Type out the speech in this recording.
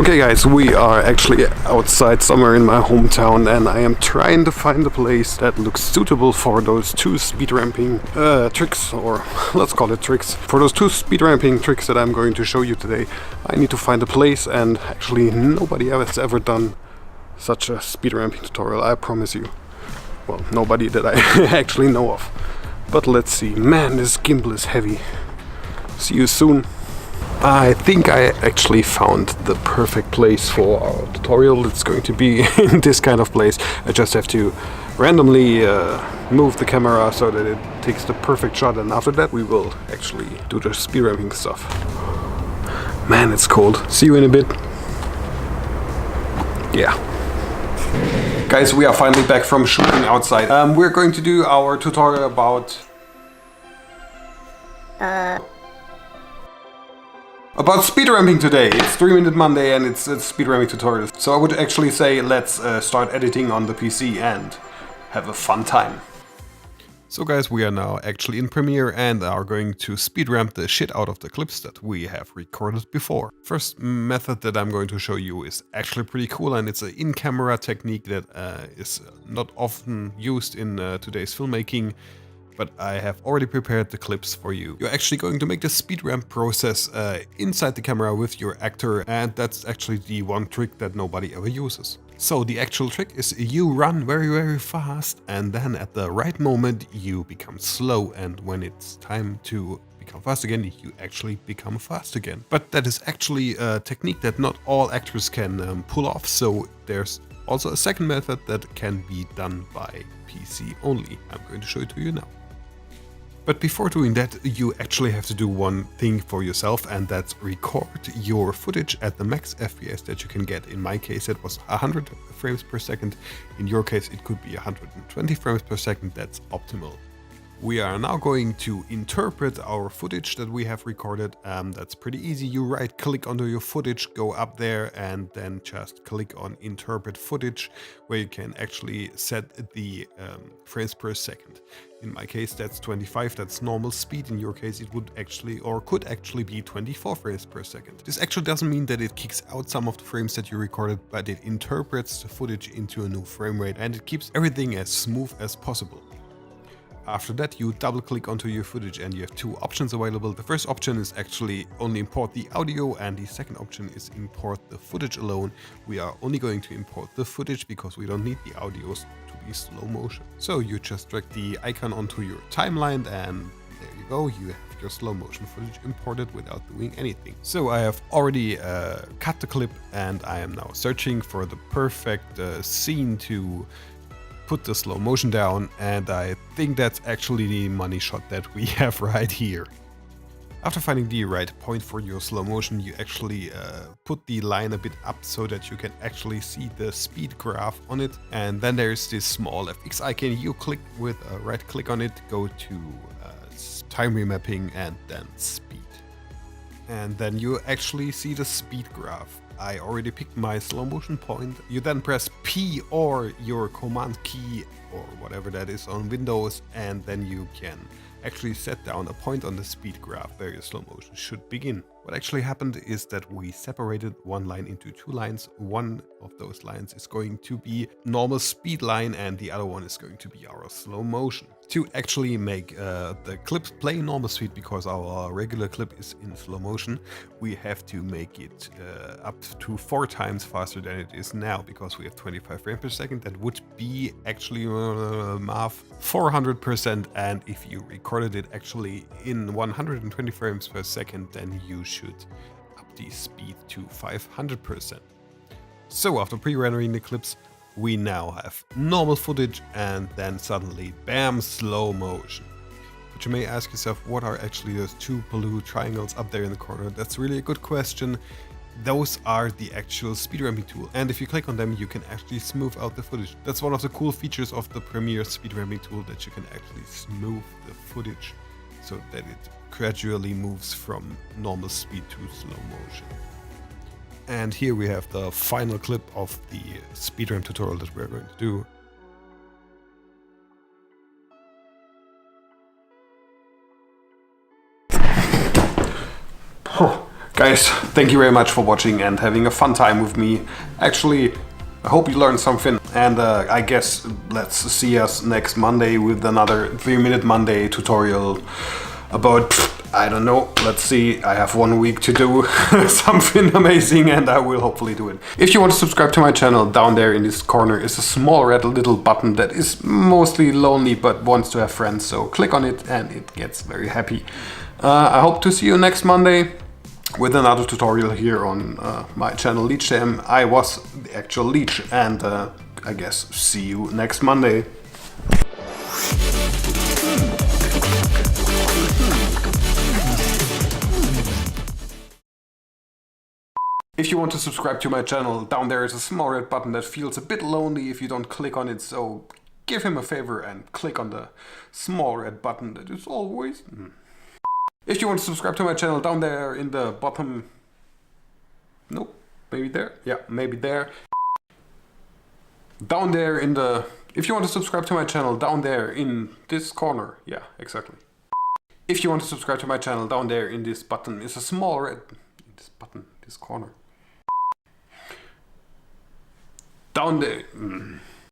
Okay guys, we are actually outside somewhere in my hometown and I am trying to find a place that looks suitable for those two speed ramping tricks, or let's call it tricks. For those two speed ramping tricks that I'm going to show you today, I need to find a place, and actually nobody has ever done such a speed ramping tutorial, I promise you. Well, nobody that I actually know of. But let's see. Man, this gimbal is heavy. See you soon. I think I actually found the perfect place for our tutorial. It's going to be in this kind of place. I just have to randomly move the camera so that it takes the perfect shot, and after that we will actually do the speed ramping stuff. Man, it's cold. See you in a bit. Yeah. Guys, we are finally back from shooting outside. We're going to do our tutorial about speed ramping today. It's 3-Minute Monday and it's a speed ramping tutorial. So I would actually say let's start editing on the PC and have a fun time. So guys, we are now actually in Premiere and are going to speed ramp the shit out of the clips that we have recorded before. First method that I'm going to show you is actually pretty cool, and it's an in-camera technique that is not often used in today's filmmaking. But I have already prepared the clips for you. You're actually going to make the speed ramp process inside the camera with your actor, and that's actually the one trick that nobody ever uses. So the actual trick is you run very fast, and then at the right moment you become slow, and when it's time to become fast again, you actually become fast again. But that is actually a technique that not all actors can pull off, so there's also a second method that can be done by PC only. I'm going to show it to you now. But before doing that, you actually have to do one thing for yourself, and that's record your footage at the max FPS that you can get. In my case, it was 100 frames per second. In your case, it could be 120 frames per second. That's optimal. We are now going to interpret our footage that we have recorded. That's pretty easy. You right click onto your footage, go up there, and then just click on interpret footage, where you can actually set the frames per second. In my case, that's 25, that's normal speed. In your case, it would actually, or could actually be 24 frames per second. This actually doesn't mean that it kicks out some of the frames that you recorded, but it interprets the footage into a new frame rate, and it keeps everything as smooth as possible. After that, you double click onto your footage and you have two options available. The first option is actually only import the audio, and the second option is import the footage alone. We are only going to import the footage because we don't need the audios to be slow motion. So you just drag the icon onto your timeline and there you go, you have your slow motion footage imported without doing anything. So I have already cut the clip and I am now searching for the perfect scene to put the slow motion down, and I think that's actually the money shot that we have right here. After finding the right point for your slow motion, you actually put the line a bit up so that you can actually see the speed graph on it. And then there's this small FX icon. You click with a right click on it, go to time remapping and then speed. And then you actually see the speed graph. I already picked my slow motion point. You then press P or your command key or whatever that is on Windows, and then you can actually set down a point on the speed graph where your slow motion should begin. What actually happened is that we separated one line into two lines. One of those lines is going to be normal speed line and the other one is going to be our slow motion. To actually make the clips play normal speed, because our regular clip is in slow motion, we have to make it up to 4 times faster than it is now, because we have 25 frames per second. That would be actually 400%, and if you recorded it actually in 120 frames per second, then you should up the speed to 500%. So after pre-rendering the clips, we now have normal footage, and then suddenly, bam, slow motion. But you may ask yourself, what are actually those two blue triangles up there in the corner? That's really a good question. Those are the actual speed ramping tool, and if you click on them, you can actually smooth out the footage. That's one of the cool features of the Premiere speed ramping tool, that you can actually smooth the footage so that it gradually moves from normal speed to slow motion. And here we have the final clip of the speed ramp tutorial that we're going to do. Guys, thank you very much for watching and having a fun time with me. Actually, I hope you learned something, and I guess let's see us next Monday with another 3-Minute Monday tutorial about, I don't know, let's see, I have 1 week to do something amazing and I will hopefully do it. If you want to subscribe to my channel, down there in this corner is a small red little button that is mostly lonely but wants to have friends, so click on it and it gets very happy. I hope to see you next Monday with another tutorial here on my channel LeechTM. I was the actual Leech, and I guess see you next Monday. If you want to subscribe to my channel, down there is a small red button that feels a bit lonely if you don't click on it, so give him a favor and click on the small red button that is always... If you want to subscribe to my channel, down there in the bottom... Nope, maybe there? Yeah, maybe there. Down there in the... If you want to subscribe to my channel, down there in this corner. Yeah, exactly. If you want to subscribe to my channel, down there in this button is a small red... This button, this corner. Down there...